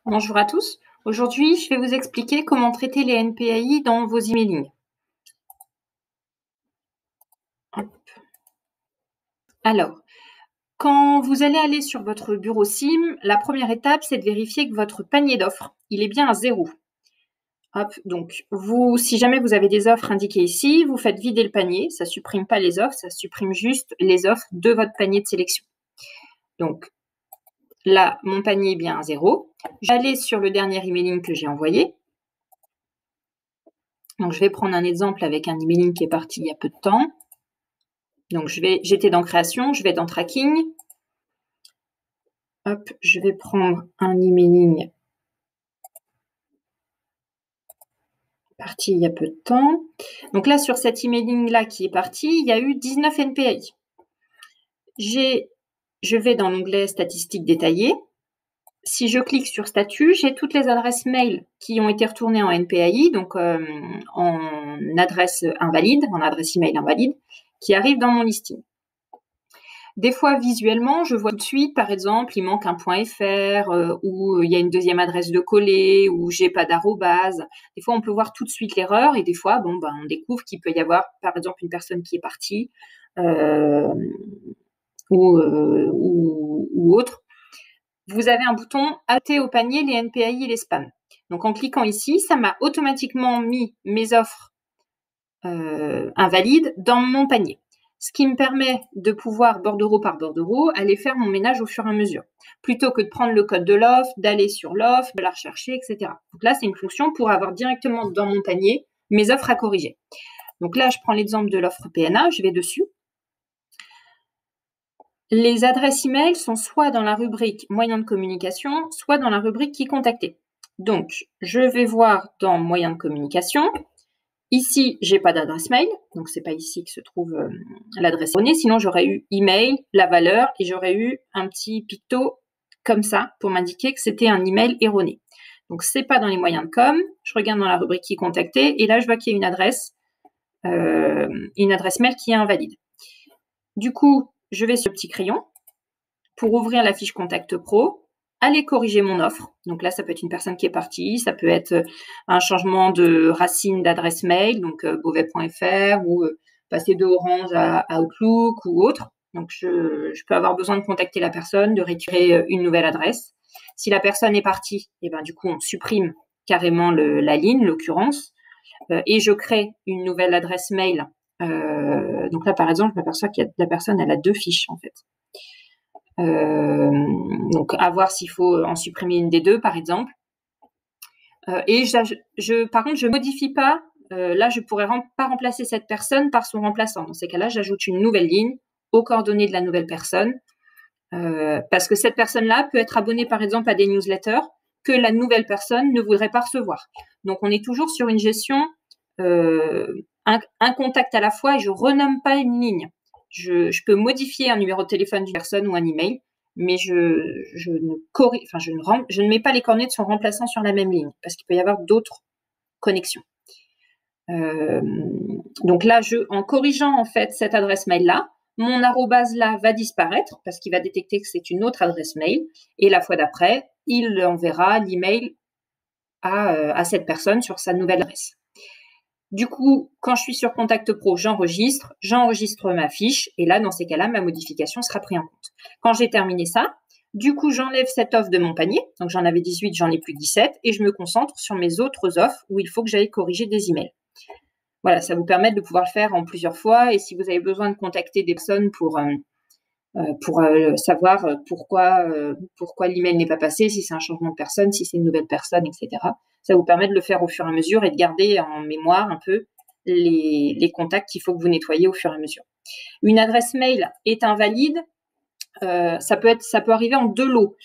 Bonjour à tous. Aujourd'hui, je vais vous expliquer comment traiter les NPAI dans vos emailing. Alors, quand vous allez aller sur votre bureau SIM, la première étape, c'est de vérifier que votre panier d'offres, il est bien à 0. Donc, si jamais vous avez des offres indiquées ici, vous faites vider le panier. Ça ne supprime pas les offres, ça supprime juste les offres de votre panier de sélection. Donc, là, mon panier est bien à 0. Je vais aller sur le dernier emailing que j'ai envoyé. Donc, je vais prendre un exemple avec un emailing qui est parti il y a peu de temps. Donc, j'étais dans création, je vais dans tracking. Je vais prendre un emailing parti il y a peu de temps. Donc là, sur cet emailing-là qui est parti, il y a eu 19 NPI. Je vais dans l'onglet statistiques détaillées. Si je clique sur statut, j'ai toutes les adresses mail qui ont été retournées en NPI, donc en adresse invalide, en adresse email invalide, qui arrivent dans mon listing. Des fois, visuellement, je vois tout de suite, par exemple, il manque un .fr, ou il y a une deuxième adresse de coller, ou j'ai pas d'arrobase. Des fois, on peut voir tout de suite l'erreur, et des fois, on découvre qu'il peut y avoir, par exemple, une personne qui est partie, ou autre. Vous avez un bouton « Ajouter au panier les NPI et les spams ». Donc, en cliquant ici, ça m'a automatiquement mis mes offres invalides dans mon panier. Ce qui me permet de pouvoir, bordereau par bordereau, aller faire mon ménage au fur et à mesure. Plutôt que de prendre le code de l'offre, d'aller sur l'offre, de la rechercher, etc. Donc là, c'est une fonction pour avoir directement dans mon panier mes offres à corriger. Donc là, je prends l'exemple de l'offre PNA, je vais dessus. Les adresses email sont soit dans la rubrique moyens de communication, soit dans la rubrique qui contacter. Donc, je vais voir dans moyens de communication. Ici, j'ai pas d'adresse mail, donc c'est pas ici que se trouve l'adresse erronée. Sinon, j'aurais eu email, la valeur, et j'aurais eu un petit picto comme ça pour m'indiquer que c'était un email erroné. Donc, c'est pas dans les moyens de com. Je regarde dans la rubrique qui contacter, et là, je vois qu'il y a une adresse mail qui est invalide. Du coup, je vais sur le petit crayon pour ouvrir la fiche Contact Pro, aller corriger mon offre. Donc là, ça peut être une personne qui est partie, ça peut être un changement de racine d'adresse mail, donc beauvais.fr, ou passer de Orange à Outlook ou autre. Donc, je peux avoir besoin de contacter la personne, de récupérer une nouvelle adresse. Si la personne est partie, du coup, on supprime carrément la ligne, l'occurrence, et je crée une nouvelle adresse mail. Donc là, par exemple, je m'aperçois que la personne, elle a 2 fiches, en fait. Donc, à voir s'il faut en supprimer une des 2, par exemple. Et par contre, je modifie pas. Là, je pourrais pas remplacer cette personne par son remplaçant. Dans ces cas-là, j'ajoute une nouvelle ligne aux coordonnées de la nouvelle personne, parce que cette personne-là peut être abonnée, par exemple, à des newsletters que la nouvelle personne ne voudrait pas recevoir. Donc, on est toujours sur une gestion un contact à la fois, et je renomme pas une ligne. Je peux modifier un numéro de téléphone d'une personne ou un email, mais je ne mets pas les coordonnées de son remplaçant sur la même ligne, parce qu'il peut y avoir d'autres connexions. Donc là, en corrigeant en fait cette adresse mail-là, mon arrobase là va disparaître parce qu'il va détecter que c'est une autre adresse mail, et la fois d'après, il enverra l'email à cette personne sur sa nouvelle adresse. Du coup, quand je suis sur Contact Pro, j'enregistre ma fiche, et là, dans ces cas-là, ma modification sera prise en compte. Quand j'ai terminé ça, du coup, j'enlève cette offre de mon panier. Donc, j'en avais 18, j'en ai plus que 17, et je me concentre sur mes autres offres où il faut que j'aille corriger des emails. Voilà, ça vous permet de pouvoir le faire en plusieurs fois, et si vous avez besoin de contacter des personnes pour savoir pourquoi l'email n'est pas passé, si c'est un changement de personne, si c'est une nouvelle personne, etc. Ça vous permet de le faire au fur et à mesure et de garder en mémoire un peu les contacts qu'il faut que vous nettoyez au fur et à mesure. Une adresse mail est invalide, ça peut arriver en 2 lots.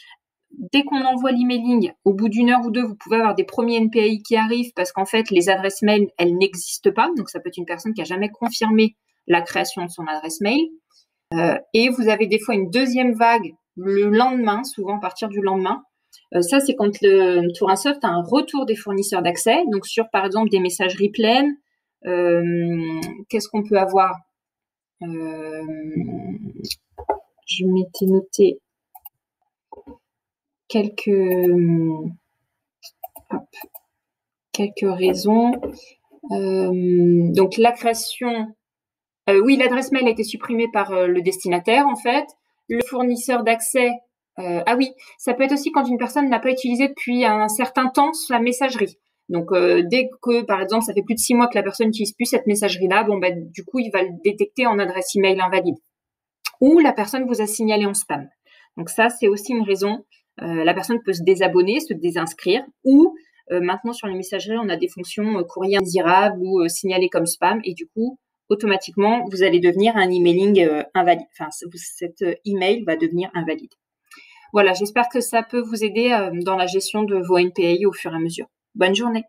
Dès qu'on envoie l'emailing, au bout d'1 heure ou 2, vous pouvez avoir des premiers NPI qui arrivent parce qu'en fait, les adresses mail, elles n'existent pas. Donc, ça peut être une personne qui n'a jamais confirmé la création de son adresse mail. Et vous avez des fois une deuxième vague le lendemain, souvent à partir du lendemain. Ça, c'est quand le Tourasoft a un retour des fournisseurs d'accès. Donc, sur, par exemple, des messageries pleines, qu'est-ce qu'on peut avoir Je m'étais noté quelques Hop. Quelques raisons. Donc, la création... oui, l'adresse mail a été supprimée par le destinataire, en fait. Le fournisseur d'accès... ah oui, ça peut être aussi quand une personne n'a pas utilisé depuis un certain temps sa messagerie. Donc, dès que, par exemple, ça fait plus de 6 mois que la personne n'utilise plus cette messagerie-là, du coup, il va le détecter en adresse email invalide. Ou la personne vous a signalé en spam. Donc ça, c'est aussi une raison. La personne peut se désabonner, se désinscrire, ou maintenant sur les messageries, on a des fonctions courrier indésirable ou signaler comme spam, et du coup, automatiquement, vous allez devenir un emailing invalide. Enfin, cet email va devenir invalide. Voilà, j'espère que ça peut vous aider dans la gestion de vos NPI au fur et à mesure. Bonne journée.